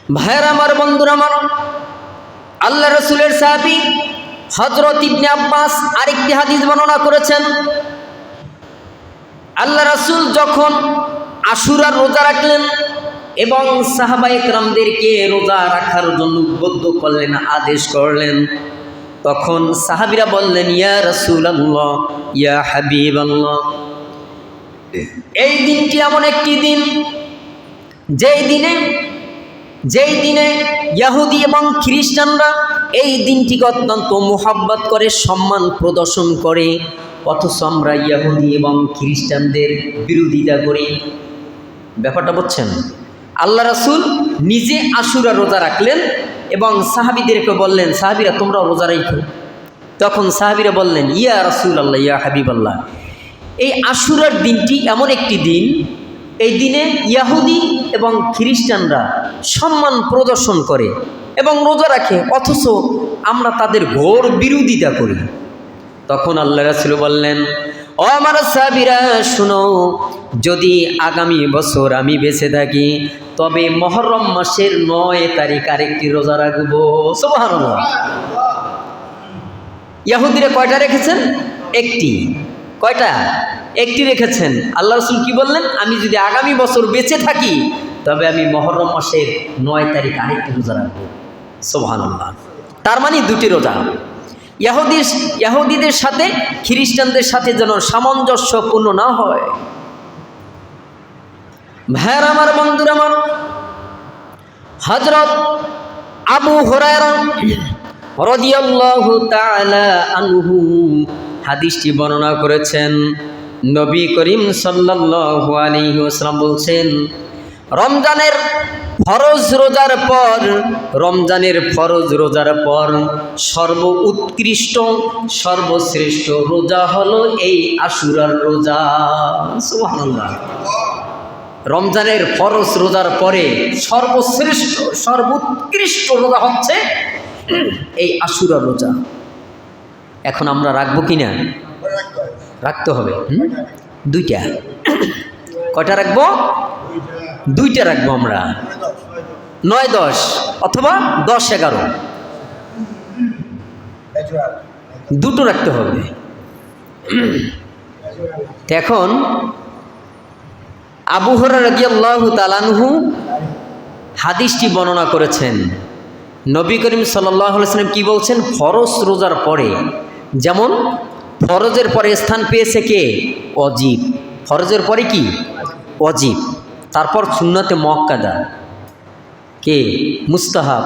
ভাইয়ের আমার, বন্ধুরা আমার, আল্লাহ রসুলের সাহাবী হযরত ইবনে আব্বাস আরেকটি হাদিস বর্ণনা করেছেন। আল্লাহ রসুল যখন আশুরার রোজা রাখলেন এবং সাহাবায়ে কেরামদেরকে রোজা রাখার জন্য উদ্বুদ্ধ করলেন, আদেশ করলেন, তখন সাহাবীরা বললেন, ইয়া রাসূলুল্লাহ, ইয়া হাবিবাল্লাহ, এই দিনটি এমন একটি দিন যেই দিনে ইহুদি এবং খ্রিস্টানরা এই দিনটিকে অত্যন্ত মুহাব্বত করে, সম্মান প্রদর্শন করে, অথচ আমরা ইহুদি এবং খ্রিস্টানদের বিরোধিতা করি। ব্যাপারটা বুঝছেন? আল্লাহ রাসূল নিজে আশুরা রোজা রাখলেন এবং সাহাবীদেরকে বললেন, সাহাবীরা তোমরাও রোজা রাখো। তখন সাহাবীরা বললেন, ইয়া রাসূলুল্লাহ, ইয়া হাবিবাল্লাহ, এই আশুরার দিনটি এমন একটি দিন, এই দিনে ইহুদি এবং খ্রিস্টানরা সম্মান প্রদর্শন করে এবং রোজা রাখে, অথচ আমরা তাদের ঘোর বিরোধিতা করি। তখন আল্লাহ রাসূল বললেন, ও আমার সাহাবীরা শুনো, যদি আগামী বছর আমি বেঁচে থাকি তবে মুহররম মাসের ৯ তারিখ আরেকটি রোজা রাখবো। সুবহানাল্লাহ। ইহুদিরা কয়টা রেখেছেন? একটি। কয়টা? একটি রেখেছেন। আল্লাহ রাসূল কি বললেন? আমি যদি আগামী বছর বেঁচে থাকি তবে আমি মুহররম মাসের ৯ তারিখ আরেকটি রোজা রাখবো। সুবহানাল্লাহ। তার মানে দুটি রোজা। ইহুদিদের সাথে খ্রিস্টানদের সাথে যেন সামঞ্জস্যপূর্ণ না হয়। ভাইয়ের আমার, বন্ধুরা আমার, হযরত আবু হুরায়রা রাদিয়াল্লাহু তাআলা আনহু হাদিসটি বর্ণনা করেছেন। নবী করিম সাল্লাল্লাহু আলাইহি ওয়াসাল্লাম বলছেন, রমজানের ফরজ রোজার পর সর্ব উৎকৃষ্ট সর্বশ্রেষ্ঠ রোজা হলো এই আশুরার রোজা। সুবহানাল্লাহ। রমজানের ফরজ রোজার পরে সর্বশ্রেষ্ঠ সর্বোৎকৃষ্ট রোজা হচ্ছে এই আশুরার রোজা। এখন আমরা রাখবো কিনা? রাখতে হবে। দুইটা। কয়টা রাখবো? দুইটা রাখবো আমরা। ৯-১০ অথবা ১০-১১, দুটো রাখতে হবে। এখন আবু হুরায়রা রাদিয়াল্লাহু তাআলা আনহু হাদিসটি বর্ণনা করেছেন। নবী করিম সাল্লাল্লাহু আলাইহি ওয়াসাল্লাম কি বলছেন? ফরজ রোজার পরে, যেমন ফরজের পরে স্থান পেয়েছে কে? ওয়াজিব। ফরজের পরে কি? ওয়াজিব। তারপর সুন্নতে মুআক্কাদা কে? মুস্তাহাব।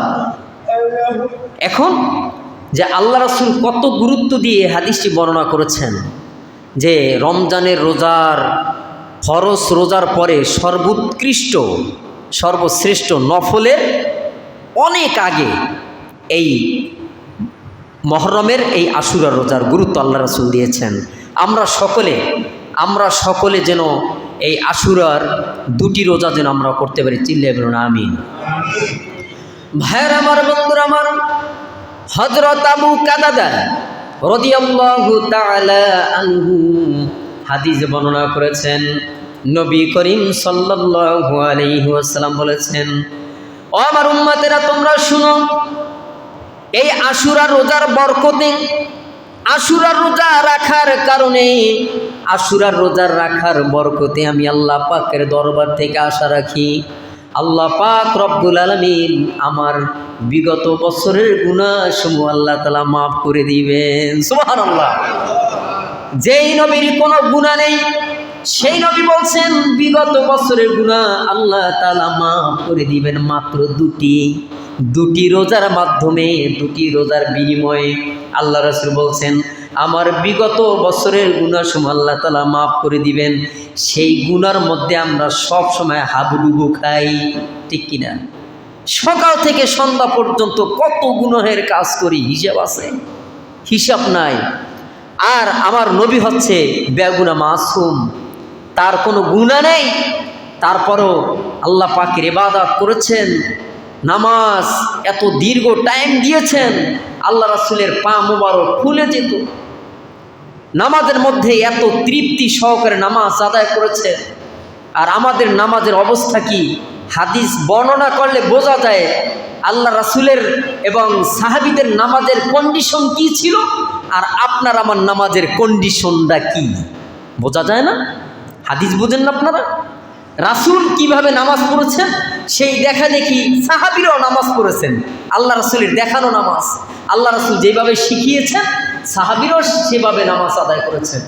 এখন যে আল্লাহ রাসূল কত গুরুত্ব দিয়ে হাদিসটি বর্ণনা করেছেন যে রমজানের রোজার ফরজ রোজার পরে সর্বোৎকৃষ্ট সর্বশ্রেষ্ঠ নফলের অনেক আগে এই মুহররমের এই আশুরা রোজার গুরুত্ব আল্লাহ রাসূল দিয়েছেন। আমরা সকলে যেন এই আশুরার দুটি রোজা যেন আমরা করতে পারি। চিল্লায়ে বলুন আমিন। ভাইয়ের আমার, বন্ধুরা আমার, হযরত আবু কাতাদা রাদিয়াল্লাহু তাআলা আনহু হাদিস বর্ণনা করেছেন। নবী করিম সাল্লাল্লাহু আলাইহি ওয়াসাল্লাম বলেছেন, ও আমার উম্মতেরা তোমরা শুনো, এই আশুরার রোজার বরকতে, আশুরার রোজা রাখার কারণে, আশুরার রোজার রাখার বরকতে আমি আল্লাহ পাকের দরবার থেকে আশা রাখি আল্লাহ পাক রব্বুল আলামিন আমার বিগত বছরের গুনাহসমূহ আল্লাহ তাআলা মাফ করে দিবেন। সুবহানাল্লাহ। যেই নবীর কোনো গুনাহ নেই সেই নবী বলছেন বিগত বছরের গুনাহ আল্লাহ তাআলা মাফ করে দিবেন মাত্র দুটি রোজার মাধ্যমে, দুটি রোজার বিনিময়ে। আল্লাহ রাসূল বলছেন আমার বিগত বছরের গুনাহসমূহ আল্লাহ তাআলা মাফ করে দিবেন। সেই গুনার মধ্যে আমরা সব সময় হাবুডুবু খাই, ঠিক কিনা? সকাল থেকে সন্ধ্যা পর্যন্ত কত গুনাহের কাজ করি, হিসাব আছে? হিসাব নাই। আর আমার নবী হচ্ছে বেগুনা মাসুম, তার কোনো গুনাহ নেই, তারপরও আল্লাহ পাকের ইবাদত করেছেন, নামাজ এত দীর্ঘ টাইম দিয়েছেন, আল্লাহ রাসূলের পা মোবারক খুলে যেত। নামাজের মধ্যে এত তৃপ্তি সহকারে নামাজ আদায় করেছে। আর আমাদের নামাজের অবস্থা কি? হাদিস বর্ণনা করলে বোঝা যায় আল্লাহ রাসূলের এবং সাহাবীদের নামাজের কন্ডিশন কি ছিল আর আপনার আমার নামাজের কন্ডিশনটা কি, বোঝা যায় না? হাদিস বোঝেন না আপনারা? রাসূল কিভাবে নামাজ পড়েছেন সেই দেখা দেখি সাহাবীরাও নামাজ পড়েছেন। আল্লাহ রাসূলের দেখানো নামাজ, আল্লাহ রাসূল যেভাবে শিখিয়েছেন সাহাবীরাও সেভাবে নামাজ আদায় করেছেন।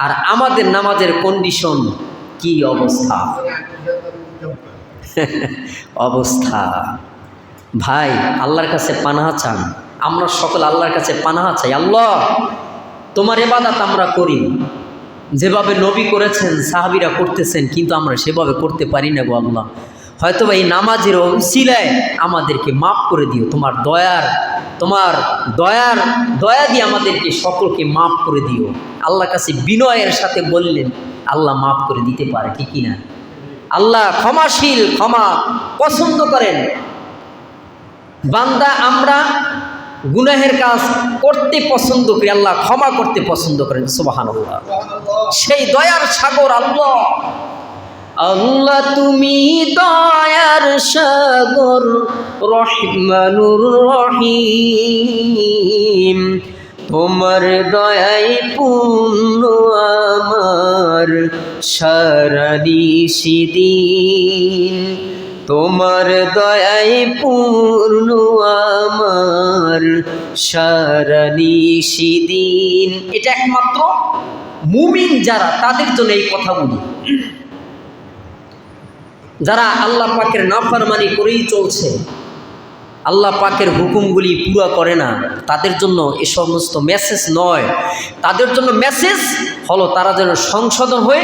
আর আমাদের নামাজের কন্ডিশন কি অবস্থা? অবস্থা ভাই, আল্লাহর কাছে পানাহা চান। আমরা সকল আল্লাহর কাছে পানাহা চাই। আল্লাহ, তোমার ইবাদত আমরা করি যেভাবে নবী করেছেন, সাহাবীরা করতেছেন, কিন্তু আমরা সেভাবে করতে পারি না গো আল্লাহ। হয়তো এই নামাজের উসিলায় আমাদেরকে মাফ করে দিও। তোমার দয়া দিয়ে আমাদেরকে সকলকে মাফ করে দিও। আল্লাহর কাছে বিনয়ের সাথে বললেন, আল্লাহ মাফ করে দিতে পারে, ঠিক কিনা? আল্লাহ ক্ষমাশীল, ক্ষমা পছন্দ করেন। বান্দা আমরা গুনাহের কাজ করতে পছন্দ করি, আল্লাহ ক্ষমা করতে পছন্দ করেন। সুবহানাল্লাহ। সেই দয়ার সাগর আল্লাহ। আল্লাহ তুমি দয়ার সাগর, রহমানুর রহিম। তোমার দয়ায় পূর্ণ আমার সারা নিশিদিন। তোমার দয়ায় পূর্ণ আমার সারা নিশিদিন। এটা একমাত্র মুমিন যারা, তাদের জন্য এই কথাগুলি। যারা আল্লাহ পাকের নাফরমানি করেই চলছে, আল্লাহ পাকের হুকুমগুলি পুরো করে না, তাদের জন্য এ সমস্ত মেসেজ নয়। তাদের জন্য মেসেজ হলো তারা যেন সংশোধন হয়ে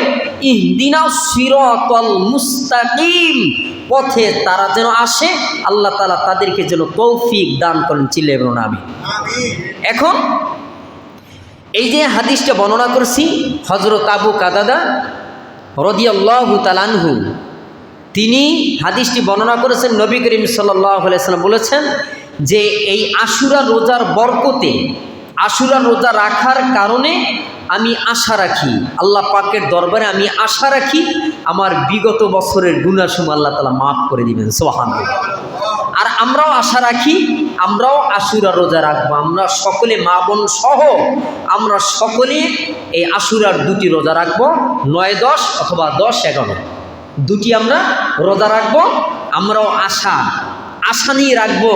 ইহদিনাস সিরাতাল মুস্তাকিম পথে তারা যেন আসে। আল্লাহ তাআলা তাদেরকে যেন তৌফিক দান করেন। চিল্লায়ে বলুন আমিন। এখন এই যে হাদিসটা বর্ণনা করছি, হযরত আবু কাতাদা রাদিয়াল্লাহু তাআলা আনহু তিনি হাদিসটি বর্ণনা করেছেন। নবী করিম সাল্লাল্লাহু আলাইহি ওয়াসাল্লাম বলেছেন যে এই আশুরা রোজার বরকতে, আশুরা রোজা রাখার কারণে আমি আশা রাখি, আল্লাহ পাকের দরবারে আমি আশা রাখি আমার বিগত বছরের গুনাহসমূহ আল্লাহ তাআলা মাফ করে দিবেন। সুবহানাল্লাহ। আর আমরাও আশা রাখি, আমরাও আশুরা রোজা রাখবো। আমরা সকলে, মা বোন সহ আমরা সকলে এই আশুরার দুটি রোজা রাখবো, 9-10 অথবা 10-11 দুটি আমরা রোজা রাখবো। আমরাও আশা নিয়ে রাখবো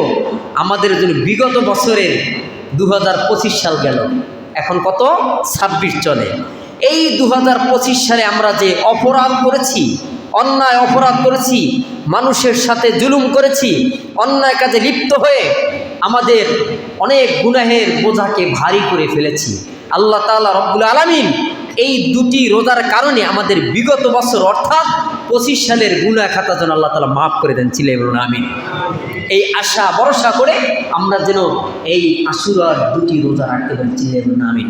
আমাদের জন্য। বিগত বছরের 2025 সাল গেল, এখন কত 26 চলে। এই 2025 সালে আমরা যে অপরাধ করেছি, অন্যায় অপরাধ করেছি, মানুষের সাথে জুলুম করেছি, অন্যায় কাজে লিপ্ত হয়ে আমাদের অনেক গুনাহের বোঝাকে ভারী করে ফেলেছি। আল্লাহ তাআলা রব্বুল আলামিন এই দুটি রোজার কারণে আমাদের বিগত বছর অর্থাৎ 25 সালের গুনাহ খাতা যেন আল্লাহ তাআলা মাফ করে দেন। চিল্লায়ে বলুন আমিন। এই আশা ভরসা করে আমরা যেন এই আশুরার দুটি রোজা রাখতে পারি। চিল্লায়ে বলুন আমিন।